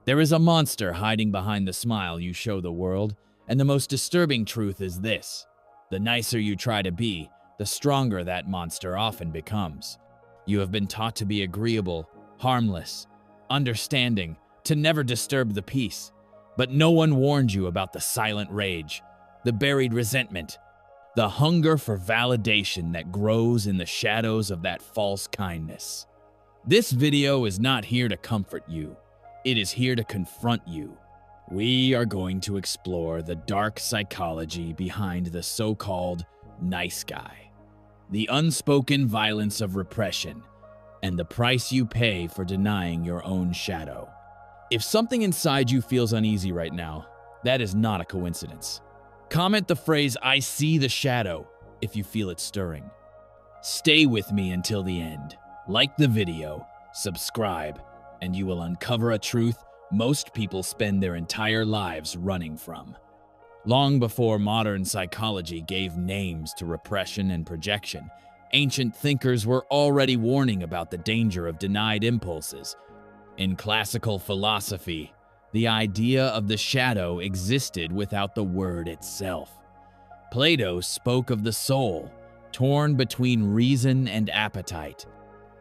There is a monster hiding behind the smile you show the world, and the most disturbing truth is this: the nicer you try to be, the stronger that monster often becomes. You have been taught to be agreeable, harmless, understanding, to never disturb the peace. But no one warned you about the silent rage, the buried resentment, the hunger for validation that grows in the shadows of that false kindness. This video is not here to comfort you. It is here to confront you. We are going to explore the dark psychology behind the so-called nice guy, the unspoken violence of repression, and the price you pay for denying your own shadow. If something inside you feels uneasy right now, that is not a coincidence. Comment the phrase "I see the shadow" if you feel it stirring. Stay with me until the end. Like the video, subscribe, and you will uncover a truth most people spend their entire lives running from. Long before modern psychology gave names to repression and projection, ancient thinkers were already warning about the danger of denied impulses. In classical philosophy, the idea of the shadow existed without the word itself. Plato spoke of the soul, torn between reason and appetite,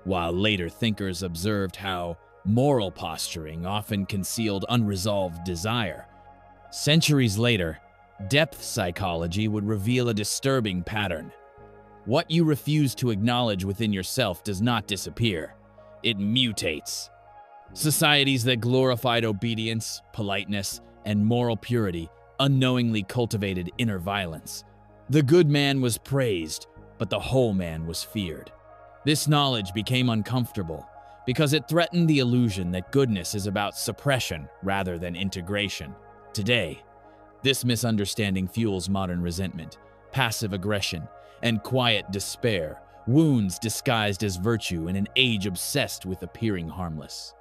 while later thinkers observed how moral posturing often concealed unresolved desire. Centuries later, depth psychology would reveal a disturbing pattern. What you refuse to acknowledge within yourself does not disappear. It mutates. Societies that glorified obedience, politeness, and moral purity unknowingly cultivated inner violence. The good man was praised, but the whole man was feared. This knowledge became uncomfortable because it threatened the illusion that goodness is about suppression rather than integration. Today, this misunderstanding fuels modern resentment, passive aggression, and quiet despair, wounds disguised as virtue in an age obsessed with appearing harmless.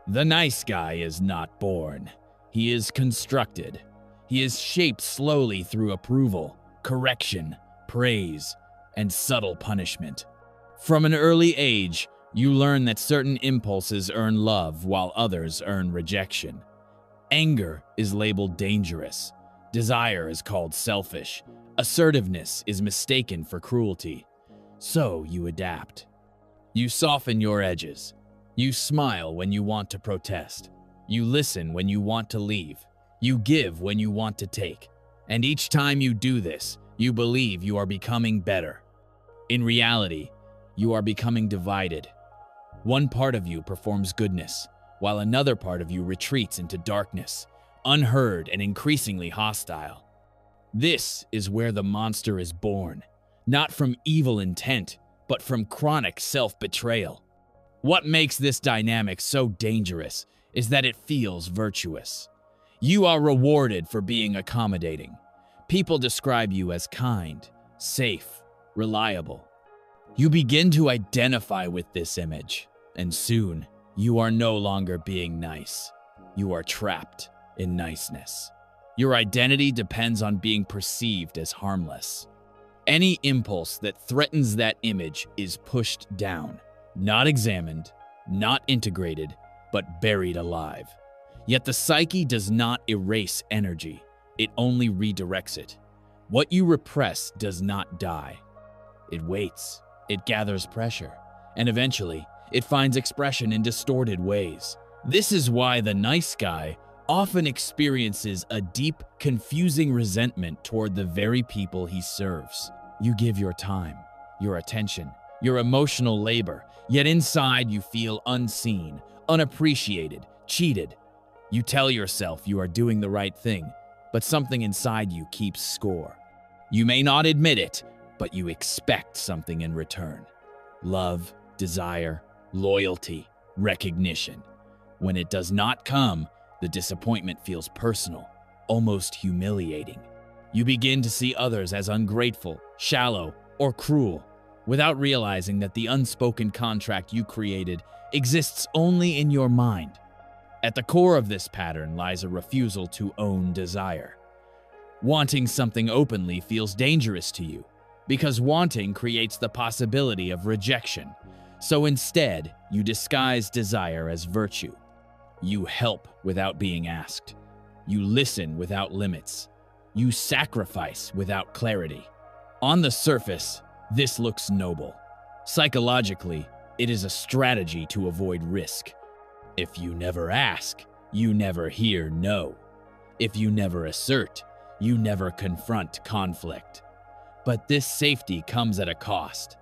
The nice guy is not born. He is constructed. He is shaped slowly through approval, correction, praise, and subtle punishment. From an early age, you learn that certain impulses earn love while others earn rejection. Anger is labeled dangerous. Desire is called selfish. Assertiveness is mistaken for cruelty. So you adapt. You soften your edges. You smile when you want to protest. You listen when you want to leave. You give when you want to take. And each time you do this, you believe you are becoming better. In reality, you are becoming divided. One part of you performs goodness, while another part of you retreats into darkness, unheard and increasingly hostile. This is where the monster is born, not from evil intent, but from chronic self-betrayal. What makes this dynamic so dangerous is that it feels virtuous. You are rewarded for being accommodating. People describe you as kind, safe, reliable. You begin to identify with this image, and soon you are no longer being nice. You are trapped in niceness. Your identity depends on being perceived as harmless. Any impulse that threatens that image is pushed down, not examined, not integrated, but buried alive. Yet the psyche does not erase energy, it only redirects it. What you repress does not die. It waits, it gathers pressure, and eventually, it finds expression in distorted ways. This is why the nice guy often experiences a deep, confusing resentment toward the very people he serves. You give your time, your attention, your emotional labor, yet inside you feel unseen, unappreciated, cheated. You tell yourself you are doing the right thing, but something inside you keeps score. You may not admit it, but you expect something in return. Love, desire, loyalty, recognition. When it does not come, the disappointment feels personal, almost humiliating. You begin to see others as ungrateful, shallow, or cruel, without realizing that the unspoken contract you created exists only in your mind. At the core of this pattern lies a refusal to own desire. Wanting something openly feels dangerous to you, because wanting creates the possibility of rejection. So instead, you disguise desire as virtue. You help without being asked. You listen without limits. You sacrifice without clarity. On the surface, this looks noble. Psychologically, it is a strategy to avoid risk. If you never ask, you never hear no. If you never assert, you never confront conflict. But this safety comes at a cost.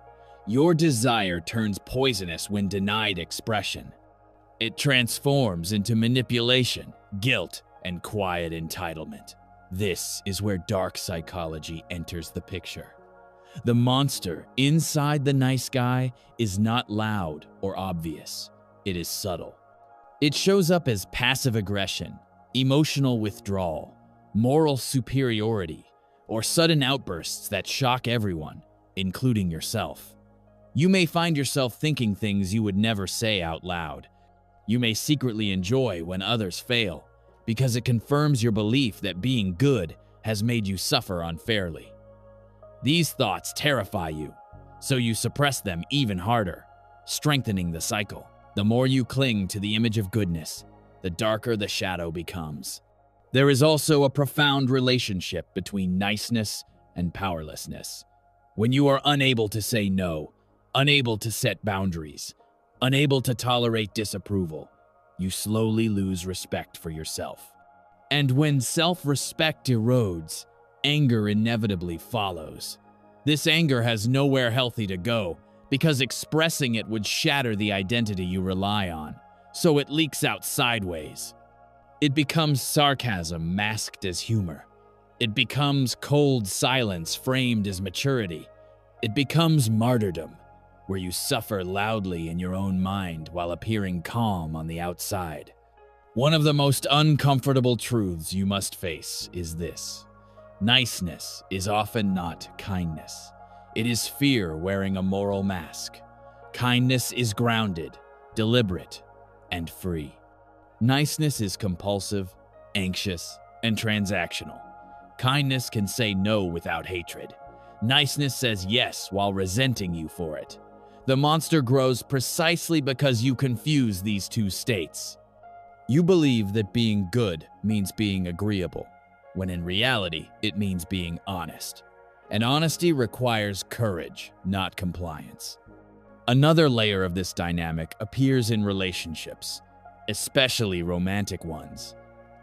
Your desire turns poisonous when denied expression. It transforms into manipulation, guilt, and quiet entitlement. This is where dark psychology enters the picture. The monster inside the nice guy is not loud or obvious. It is subtle. It shows up as passive aggression, emotional withdrawal, moral superiority, or sudden outbursts that shock everyone, including yourself. You may find yourself thinking things you would never say out loud. You may secretly enjoy when others fail, because it confirms your belief that being good has made you suffer unfairly. These thoughts terrify you, so you suppress them even harder, strengthening the cycle. The more you cling to the image of goodness, the darker the shadow becomes. There is also a profound relationship between niceness and powerlessness. When you are unable to say no, unable to set boundaries, unable to tolerate disapproval, you slowly lose respect for yourself. And when self-respect erodes, anger inevitably follows. This anger has nowhere healthy to go, because expressing it would shatter the identity you rely on, so it leaks out sideways. It becomes sarcasm masked as humor. It becomes cold silence framed as maturity. It becomes martyrdom, where you suffer loudly in your own mind while appearing calm on the outside. One of the most uncomfortable truths you must face is this: niceness is often not kindness. It is fear wearing a moral mask. Kindness is grounded, deliberate, and free. Niceness is compulsive, anxious, and transactional. Kindness can say no without hatred. Niceness says yes while resenting you for it. The monster grows precisely because you confuse these two states. You believe that being good means being agreeable, when in reality, it means being honest. And honesty requires courage, not compliance. Another layer of this dynamic appears in relationships, especially romantic ones.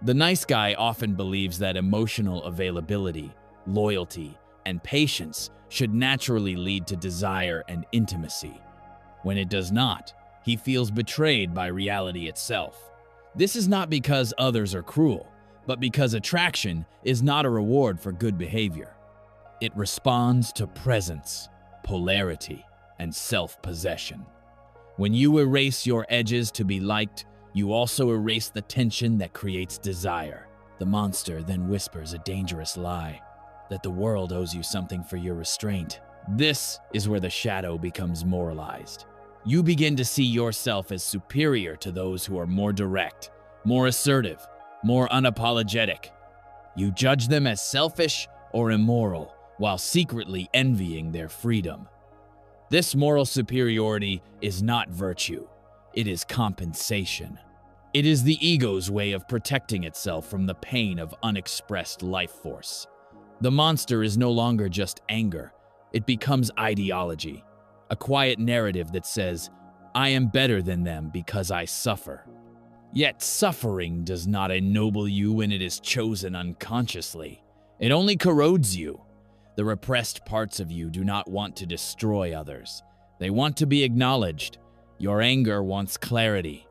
The nice guy often believes that emotional availability, loyalty, and patience should naturally lead to desire and intimacy. When it does not, he feels betrayed by reality itself. This is not because others are cruel, but because attraction is not a reward for good behavior. It responds to presence, polarity, and self-possession. When you erase your edges to be liked, you also erase the tension that creates desire. The monster then whispers a dangerous lie, that the world owes you something for your restraint. This is where the shadow becomes moralized. You begin to see yourself as superior to those who are more direct, more assertive, more unapologetic. You judge them as selfish or immoral, while secretly envying their freedom. This moral superiority is not virtue. It is compensation. It is the ego's way of protecting itself from the pain of unexpressed life force. The monster is no longer just anger. It becomes ideology, a quiet narrative that says, I am better than them because I suffer. Yet suffering does not ennoble you when it is chosen unconsciously. It only corrodes you. The repressed parts of you do not want to destroy others. They want to be acknowledged. Your anger wants clarity.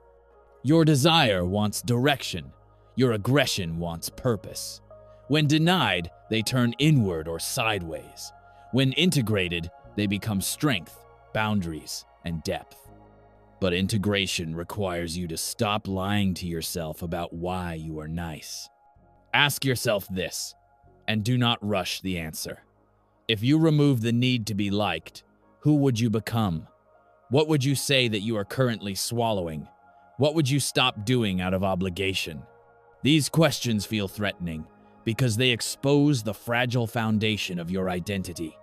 Your desire wants direction. Your aggression wants purpose. When denied, they turn inward or sideways. When integrated, they become strength, boundaries, and depth. But integration requires you to stop lying to yourself about why you are nice. Ask yourself this, and do not rush the answer. If you remove the need to be liked, who would you become? What would you say that you are currently swallowing? What would you stop doing out of obligation? These questions feel threatening because they expose the fragile foundation of your identity.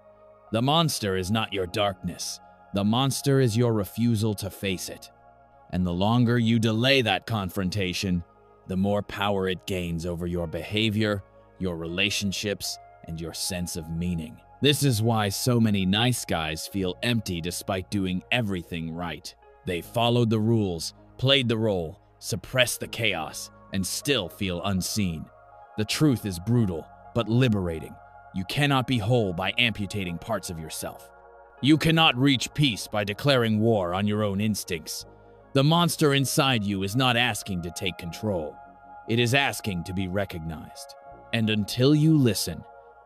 The monster is not your darkness. The monster is your refusal to face it. And the longer you delay that confrontation, the more power it gains over your behavior, your relationships, and your sense of meaning. This is why so many nice guys feel empty despite doing everything right. They followed the rules, played the role, suppressed the chaos, and still feel unseen. The truth is brutal, but liberating. You cannot be whole by amputating parts of yourself. You cannot reach peace by declaring war on your own instincts. The monster inside you is not asking to take control. It is asking to be recognized. And until you listen,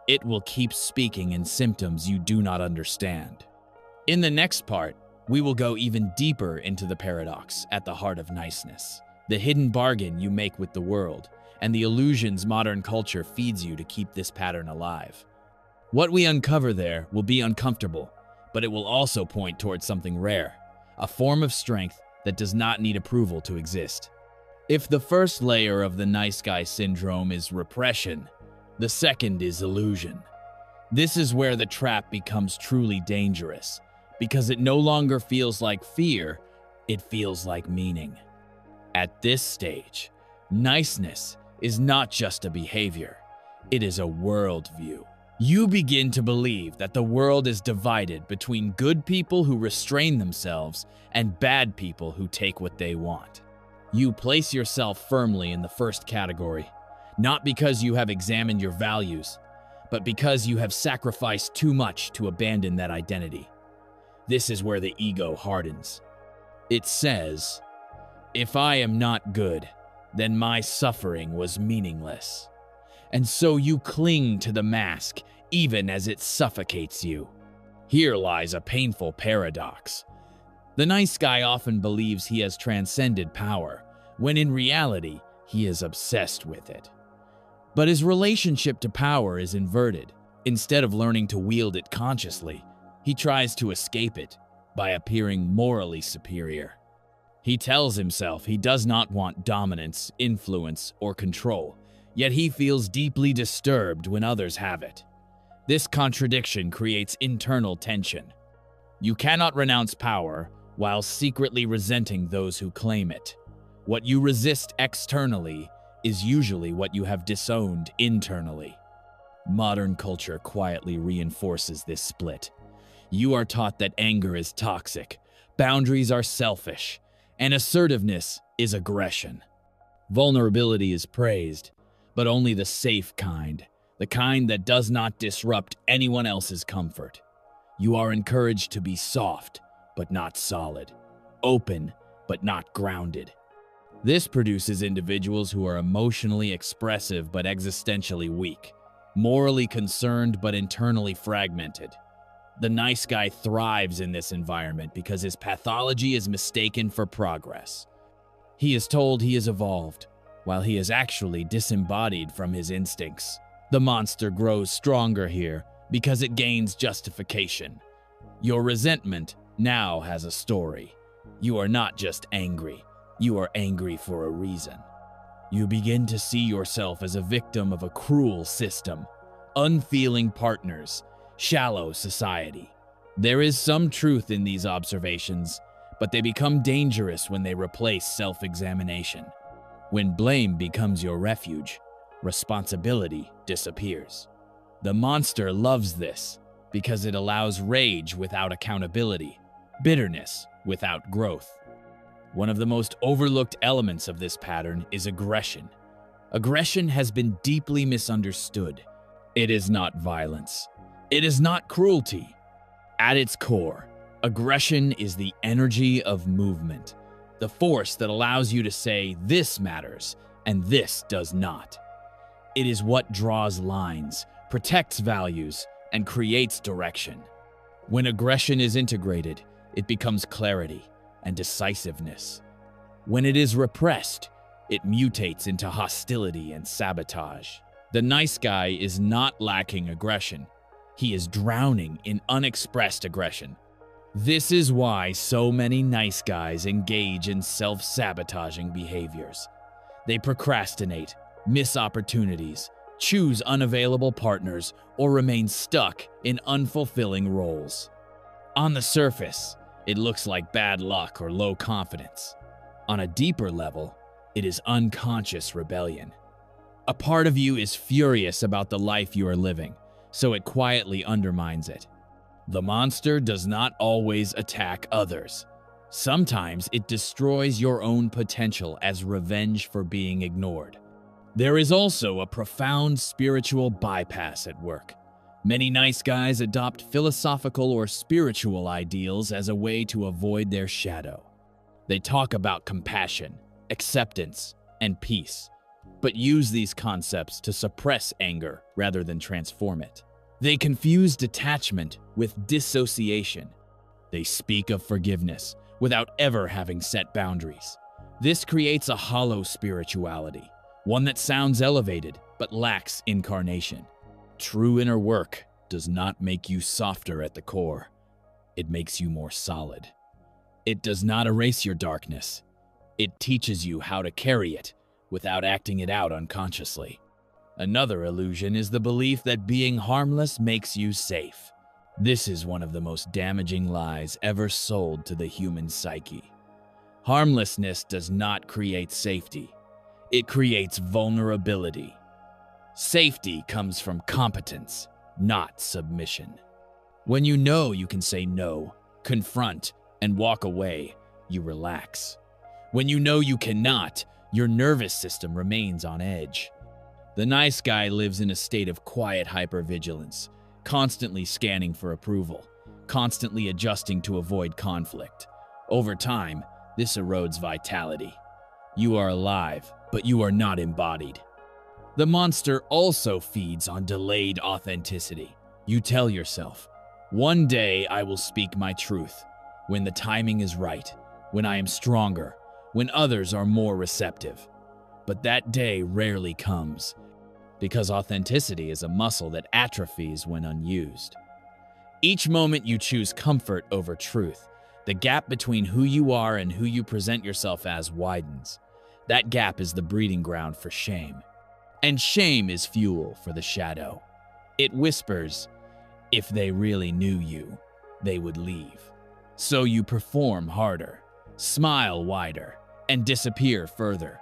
it will keep speaking in symptoms you do not understand. In the next part, we will go even deeper into the paradox at the heart of niceness, the hidden bargain you make with the world, and the illusions modern culture feeds you to keep this pattern alive. What we uncover there will be uncomfortable, but it will also point towards something rare, a form of strength that does not need approval to exist. If the first layer of the nice guy syndrome is repression, the second is illusion. This is where the trap becomes truly dangerous, because it no longer feels like fear, it feels like meaning. At this stage, niceness is not just a behavior, it is a worldview. You begin to believe that the world is divided between good people who restrain themselves and bad people who take what they want. You place yourself firmly in the first category, not because you have examined your values, but because you have sacrificed too much to abandon that identity. This is where the ego hardens. It says, "If I am not good, then my suffering was meaningless." And so you cling to the mask, even as it suffocates you. Here lies a painful paradox. The nice guy often believes he has transcended power, when in reality, he is obsessed with it. But his relationship to power is inverted. Instead of learning to wield it consciously, he tries to escape it by appearing morally superior. He tells himself he does not want dominance, influence, or control, yet he feels deeply disturbed when others have it. This contradiction creates internal tension. You cannot renounce power while secretly resenting those who claim it. What you resist externally is usually what you have disowned internally. Modern culture quietly reinforces this split. You are taught that anger is toxic, boundaries are selfish, and assertiveness is aggression. Vulnerability is praised, but only the safe kind, the kind that does not disrupt anyone else's comfort. You are encouraged to be soft, but not solid, open, but not grounded. This produces individuals who are emotionally expressive but existentially weak, morally concerned but internally fragmented. The nice guy thrives in this environment because his pathology is mistaken for progress. He is told he is evolved, while he is actually disembodied from his instincts. The monster grows stronger here because it gains justification. Your resentment now has a story. You are not just angry. You are angry for a reason. You begin to see yourself as a victim of a cruel system, unfeeling partners, shallow society. There is some truth in these observations, but they become dangerous when they replace self-examination. When blame becomes your refuge, responsibility disappears. The monster loves this because it allows rage without accountability, bitterness without growth. One of the most overlooked elements of this pattern is aggression. Aggression has been deeply misunderstood. It is not violence. It is not cruelty. At its core, aggression is the energy of movement, the force that allows you to say this matters and this does not. It is what draws lines, protects values, and creates direction. When aggression is integrated, it becomes clarity and decisiveness. When it is repressed, it mutates into hostility and sabotage. The nice guy is not lacking aggression. He is drowning in unexpressed aggression. This is why so many nice guys engage in self-sabotaging behaviors. They procrastinate, miss opportunities, choose unavailable partners, or remain stuck in unfulfilling roles. On the surface, it looks like bad luck or low confidence. On a deeper level, it is unconscious rebellion. A part of you is furious about the life you are living, so it quietly undermines it. The monster does not always attack others. Sometimes it destroys your own potential as revenge for being ignored. There is also a profound spiritual bypass at work. Many nice guys adopt philosophical or spiritual ideals as a way to avoid their shadow. They talk about compassion, acceptance, and peace, but use these concepts to suppress anger rather than transform it. They confuse detachment with dissociation. They speak of forgiveness without ever having set boundaries. This creates a hollow spirituality, one that sounds elevated but lacks incarnation. True inner work does not make you softer at the core. It makes you more solid. It does not erase your darkness. It teaches you how to carry it without acting it out unconsciously. Another illusion is the belief that being harmless makes you safe. This is one of the most damaging lies ever sold to the human psyche. Harmlessness does not create safety. It creates vulnerability. Safety comes from competence, not submission. When you know you can say no, confront, and walk away, you relax. When you know you cannot, your nervous system remains on edge. The nice guy lives in a state of quiet hypervigilance, constantly scanning for approval, constantly adjusting to avoid conflict. Over time, this erodes vitality. You are alive, but you are not embodied. The monster also feeds on delayed authenticity. You tell yourself, one day I will speak my truth, when the timing is right, when I am stronger, when others are more receptive. But that day rarely comes, because authenticity is a muscle that atrophies when unused. Each moment you choose comfort over truth, the gap between who you are and who you present yourself as widens. That gap is the breeding ground for shame. And shame is fuel for the shadow. It whispers, if they really knew you, they would leave. So you perform harder, smile wider, and disappear further.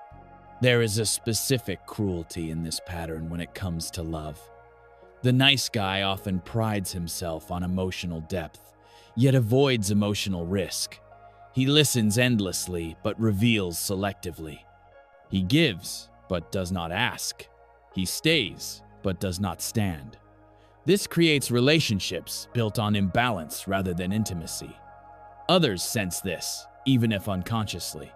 There is a specific cruelty in this pattern when it comes to love. The nice guy often prides himself on emotional depth, yet avoids emotional risk. He listens endlessly, but reveals selectively. He gives, but does not ask. He stays, but does not stand. This creates relationships built on imbalance rather than intimacy. Others sense this, even if unconsciously.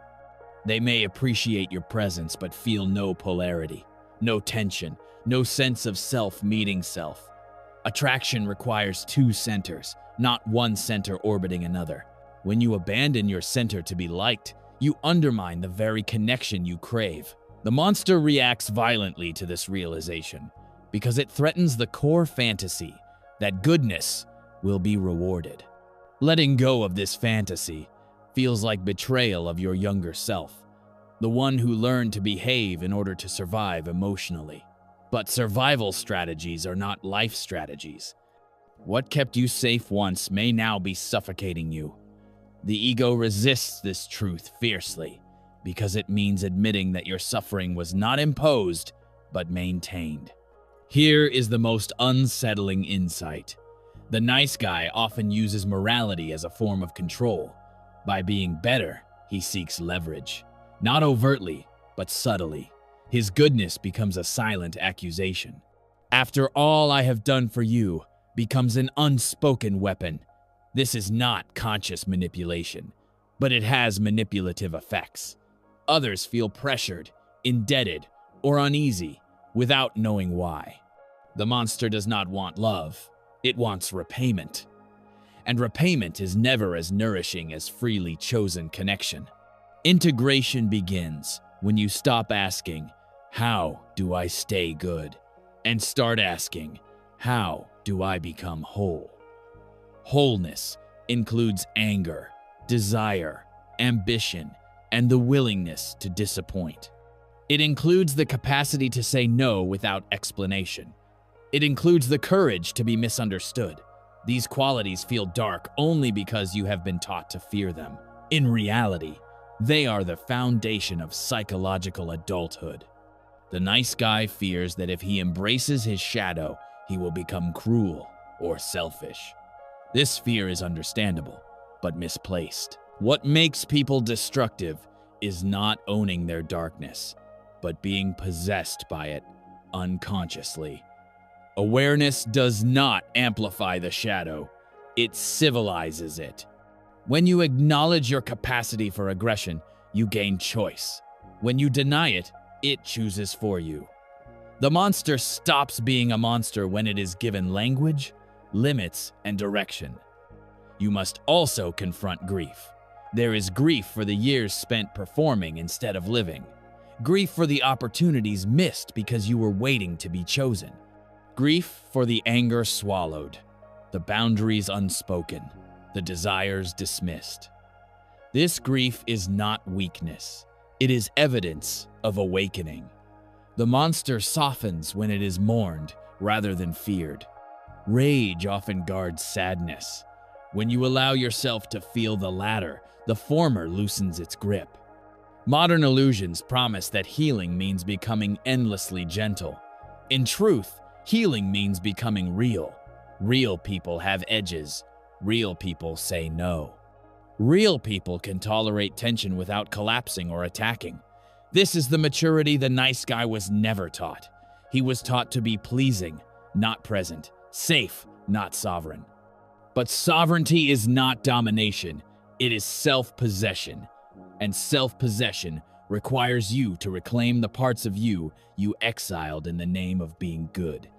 They may appreciate your presence but feel no polarity, no tension, no sense of self meeting self. Attraction requires two centers, not one center orbiting another. When you abandon your center to be liked, you undermine the very connection you crave. The monster reacts violently to this realization because it threatens the core fantasy that goodness will be rewarded. Letting go of this fantasy feels like betrayal of your younger self, the one who learned to behave in order to survive emotionally. But survival strategies are not life strategies. What kept you safe once may now be suffocating you. The ego resists this truth fiercely because it means admitting that your suffering was not imposed, but maintained. Here is the most unsettling insight. The nice guy often uses morality as a form of control. By being better, he seeks leverage. Not overtly, but subtly. His goodness becomes a silent accusation. After all I have done for you becomes an unspoken weapon. This is not conscious manipulation, but it has manipulative effects. Others feel pressured, indebted, or uneasy without knowing why. The monster does not want love. It wants repayment. And repayment is never as nourishing as freely chosen connection. Integration begins when you stop asking, how do I stay good? And start asking, how do I become whole? Wholeness includes anger, desire, ambition, and the willingness to disappoint. It includes the capacity to say no without explanation. It includes the courage to be misunderstood. These qualities feel dark only because you have been taught to fear them. In reality, They are the foundation of psychological adulthood. The nice guy fears that if he embraces his shadow, he will become cruel or selfish. This fear is understandable, but misplaced. What makes people destructive is not owning their darkness, but being possessed by it unconsciously. Awareness does not amplify the shadow, it civilizes it. When you acknowledge your capacity for aggression, you gain choice. When you deny it, it chooses for you. The monster stops being a monster when it is given language, limits, and direction. You must also confront grief. There is grief for the years spent performing instead of living. Grief for the opportunities missed because you were waiting to be chosen. Grief for the anger swallowed, the boundaries unspoken, the desires dismissed. This grief is not weakness. It is evidence of awakening. The monster softens when it is mourned rather than feared. Rage often guards sadness. When you allow yourself to feel the latter, the former loosens its grip. Modern illusions promise that healing means becoming endlessly gentle. In truth, healing means becoming real. Real people have edges. Real people say no. Real people can tolerate tension without collapsing or attacking. This is the maturity the nice guy was never taught. He was taught to be pleasing, not present, safe, not sovereign. But sovereignty is not domination. It is self-possession. And self-possession requires you to reclaim the parts of you exiled in the name of being good.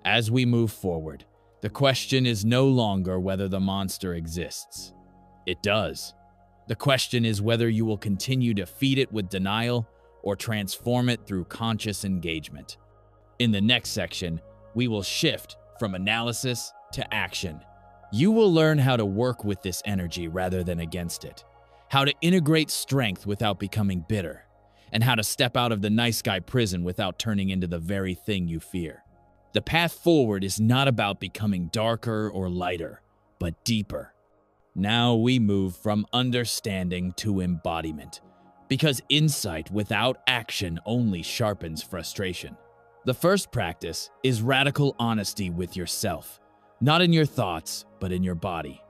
As we move forward, the question is no longer whether the monster exists. It does. The question is whether you will continue to feed it with denial or transform it through conscious engagement. In the next section, we will shift from analysis to action. You will learn how to work with this energy rather than against it, how to integrate strength without becoming bitter, and how to step out of the nice guy prison without turning into the very thing you fear. The path forward is not about becoming darker or lighter, but deeper. Now we move from understanding to embodiment, because insight without action only sharpens frustration. The first practice is radical honesty with yourself, not in your thoughts, but in your body.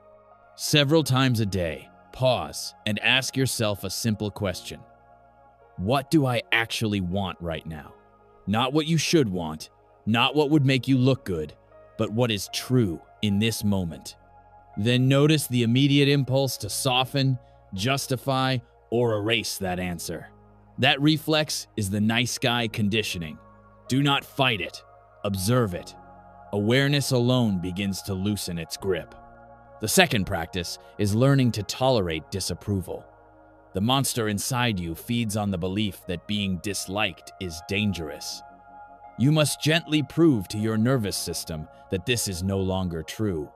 Several times a day, pause and ask yourself a simple question. What do I actually want right now? Not what you should want, not what would make you look good, but what is true in this moment. Then notice the immediate impulse to soften, justify, or erase that answer. That reflex is the nice guy conditioning. Do not fight it, observe it. Awareness alone begins to loosen its grip. The second practice is learning to tolerate disapproval. The monster inside you feeds on the belief that being disliked is dangerous. You must gently prove to your nervous system that this is no longer true.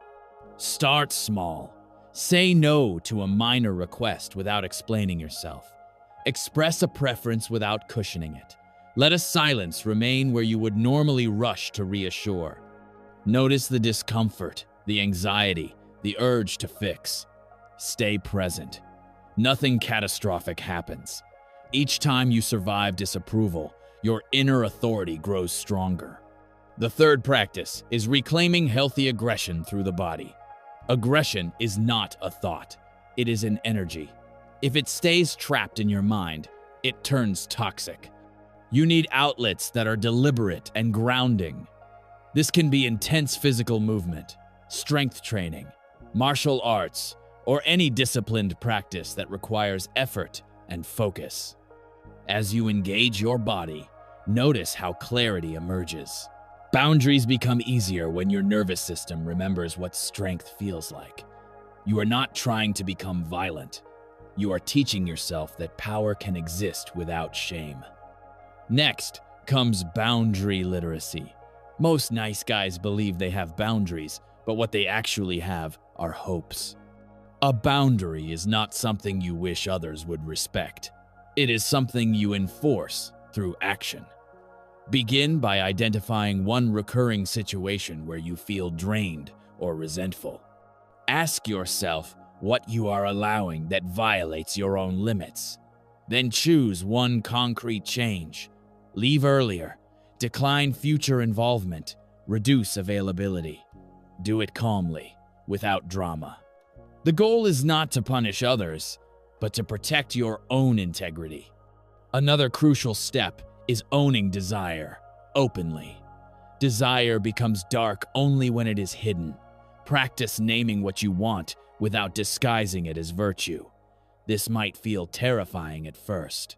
Start small. Say no to a minor request without explaining yourself. Express a preference without cushioning it. Let a silence remain where you would normally rush to reassure. Notice the discomfort, the anxiety, the urge to fix. Stay present. Nothing catastrophic happens. Each time you survive disapproval, your inner authority grows stronger. The third practice is reclaiming healthy aggression through the body. Aggression is not a thought. It is an energy. If it stays trapped in your mind, it turns toxic. You need outlets that are deliberate and grounding. This can be intense physical movement, strength training, martial arts, or any disciplined practice that requires effort and focus. As you engage your body, notice how clarity emerges. Boundaries become easier when your nervous system remembers what strength feels like. You are not trying to become violent. You are teaching yourself that power can exist without shame. Next comes boundary literacy. Most nice guys believe they have boundaries, but what they actually have are hopes. A boundary is not something you wish others would respect. It is something you enforce through action. Begin by identifying one recurring situation where you feel drained or resentful. Ask yourself, what you are allowing that violates your own limits. Then choose one concrete change. Leave earlier, decline future involvement, reduce availability. Do it calmly, without drama. The goal is not to punish others, but to protect your own integrity. Another crucial step is owning desire openly. Desire becomes dark only when it is hidden. Practice naming what you want without disguising it as virtue. This might feel terrifying at first.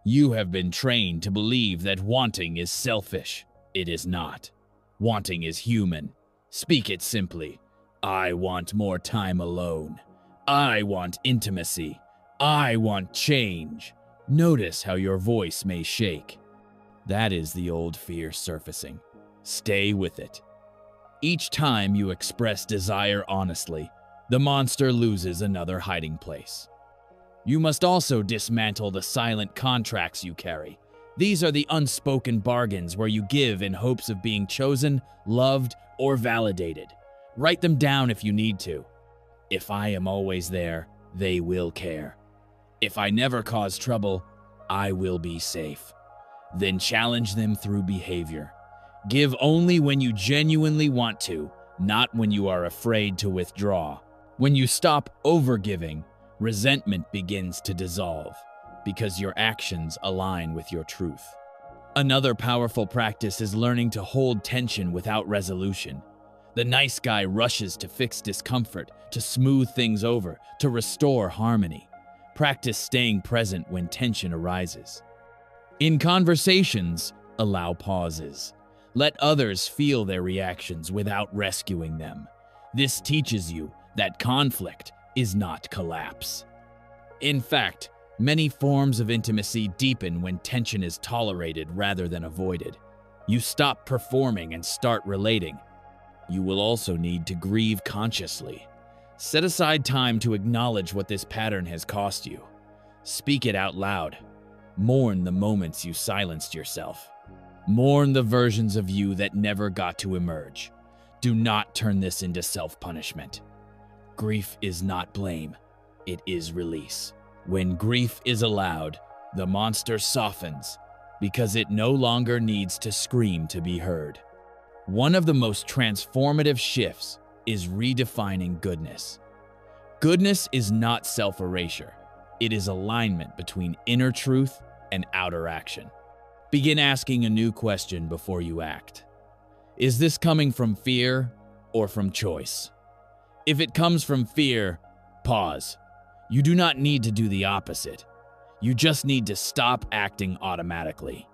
You have been trained to believe that wanting is selfish. It is not. Wanting is human. Speak it simply. I want more time alone. I want intimacy. I want change. Notice how your voice may shake. That is the old fear surfacing. Stay with it. Each time you express desire honestly, the monster loses another hiding place. You must also dismantle the silent contracts you carry. These are the unspoken bargains where you give in hopes of being chosen, loved, or validated. Write them down if you need to. If I am always there, they will care. If I never cause trouble, I will be safe. Then challenge them through behavior. Give only when you genuinely want to, not when you are afraid to withdraw. When you stop overgiving, resentment begins to dissolve because your actions align with your truth. Another powerful practice is learning to hold tension without resolution. The nice guy rushes to fix discomfort, to smooth things over, to restore harmony. Practice staying present when tension arises. In conversations, allow pauses. Let others feel their reactions without rescuing them. This teaches you that conflict is not collapse. In fact, many forms of intimacy deepen when tension is tolerated rather than avoided. You stop performing and start relating. You will also need to grieve consciously. Set aside time to acknowledge what this pattern has cost you. Speak it out loud. Mourn the moments you silenced yourself. Mourn the versions of you that never got to emerge. Do not turn this into self-punishment. Grief is not blame. It is release. When grief is allowed, the monster softens because it no longer needs to scream to be heard. One of the most transformative shifts is redefining goodness. Goodness is not self-erasure. It is alignment between inner truth and outer action. Begin asking a new question before you act. Is this coming from fear or from choice? If it comes from fear, pause. You do not need to do the opposite. You just need to stop acting automatically.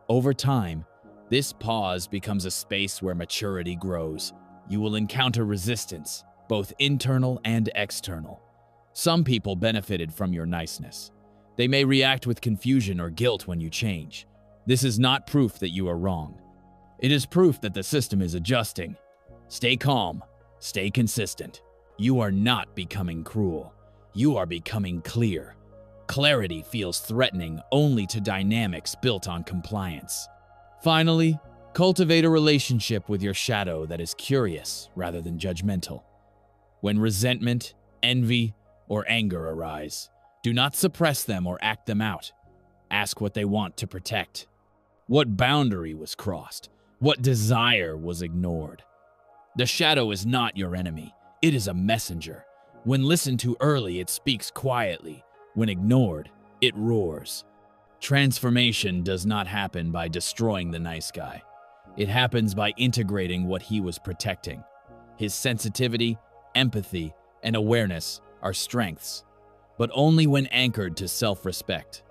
Over time, this pause becomes a space where maturity grows. You will encounter resistance, both internal and external. Some people benefited from your niceness. They may react with confusion or guilt when you change. This is not proof that you are wrong. It is proof that the system is adjusting. Stay calm. Stay consistent. You are not becoming cruel. You are becoming clear. Clarity feels threatening only to dynamics built on compliance. Finally, cultivate a relationship with your shadow that is curious rather than judgmental. When resentment, envy, or anger arise, do not suppress them or act them out. Ask what they want to protect. What boundary was crossed? What desire was ignored? The shadow is not your enemy. It is a messenger. When listened to early, it speaks quietly. When ignored, it roars. Transformation does not happen by destroying the nice guy. It happens by integrating what he was protecting. His sensitivity, empathy, and awareness are strengths, but only when anchored to self-respect.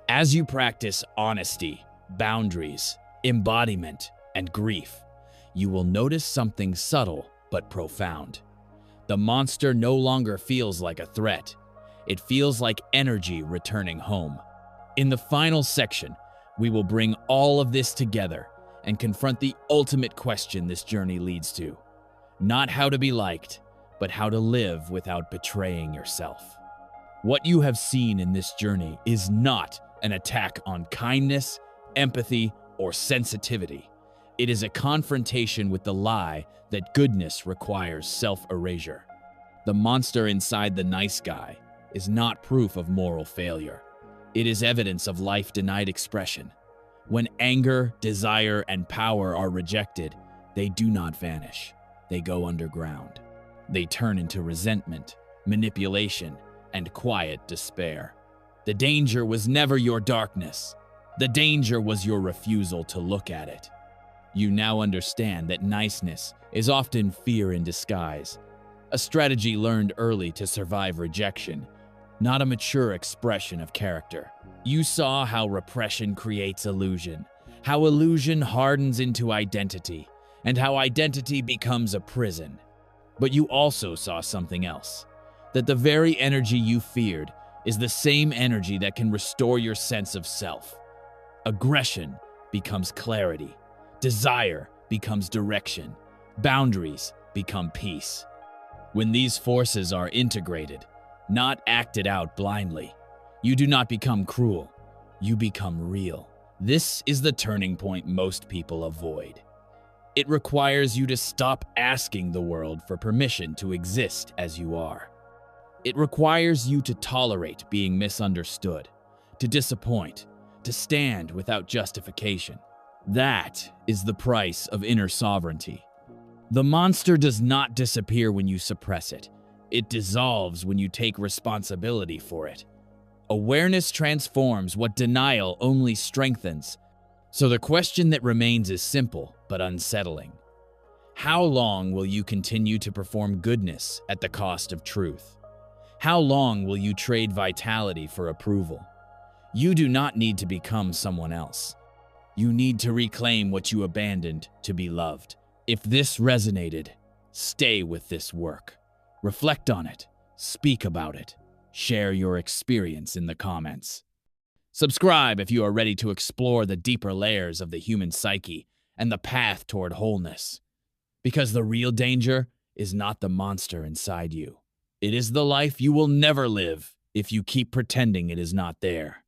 As you practice honesty, boundaries, embodiment, and grief, you will notice something subtle but profound. The monster no longer feels like a threat. It feels like energy returning home. In the final section, we will bring all of this together and confront the ultimate question this journey leads to. Not how to be liked, but how to live without betraying yourself. What you have seen in this journey is not an attack on kindness, empathy, or sensitivity. It is a confrontation with the lie that goodness requires self-erasure. The monster inside the nice guy is not proof of moral failure. It is evidence of life-denied expression. When anger, desire, and power are rejected, they do not vanish. They go underground. They turn into resentment, manipulation, and quiet despair. The danger was never your darkness. The danger was your refusal to look at it. You now understand that niceness is often fear in disguise, a strategy learned early to survive rejection, not a mature expression of character. You saw how repression creates illusion, how illusion hardens into identity, and how identity becomes a prison. But you also saw something else, that the very energy you feared is the same energy that can restore your sense of self. Aggression becomes clarity. Desire becomes direction. Boundaries become peace. When these forces are integrated, not acted out blindly, you do not become cruel. You become real. This is the turning point most people avoid. It requires you to stop asking the world for permission to exist as you are. It requires you to tolerate being misunderstood, to disappoint, to stand without justification. That is the price of inner sovereignty. The monster does not disappear when you suppress it. It dissolves when you take responsibility for it. Awareness transforms what denial only strengthens. So the question that remains is simple but unsettling. How long will you continue to perform goodness at the cost of truth? How long will you trade vitality for approval? You do not need to become someone else. You need to reclaim what you abandoned to be loved. If this resonated, stay with this work. Reflect on it. Speak about it. Share your experience in the comments. Subscribe if you are ready to explore the deeper layers of the human psyche and the path toward wholeness. Because the real danger is not the monster inside you. It is the life you will never live if you keep pretending it is not there.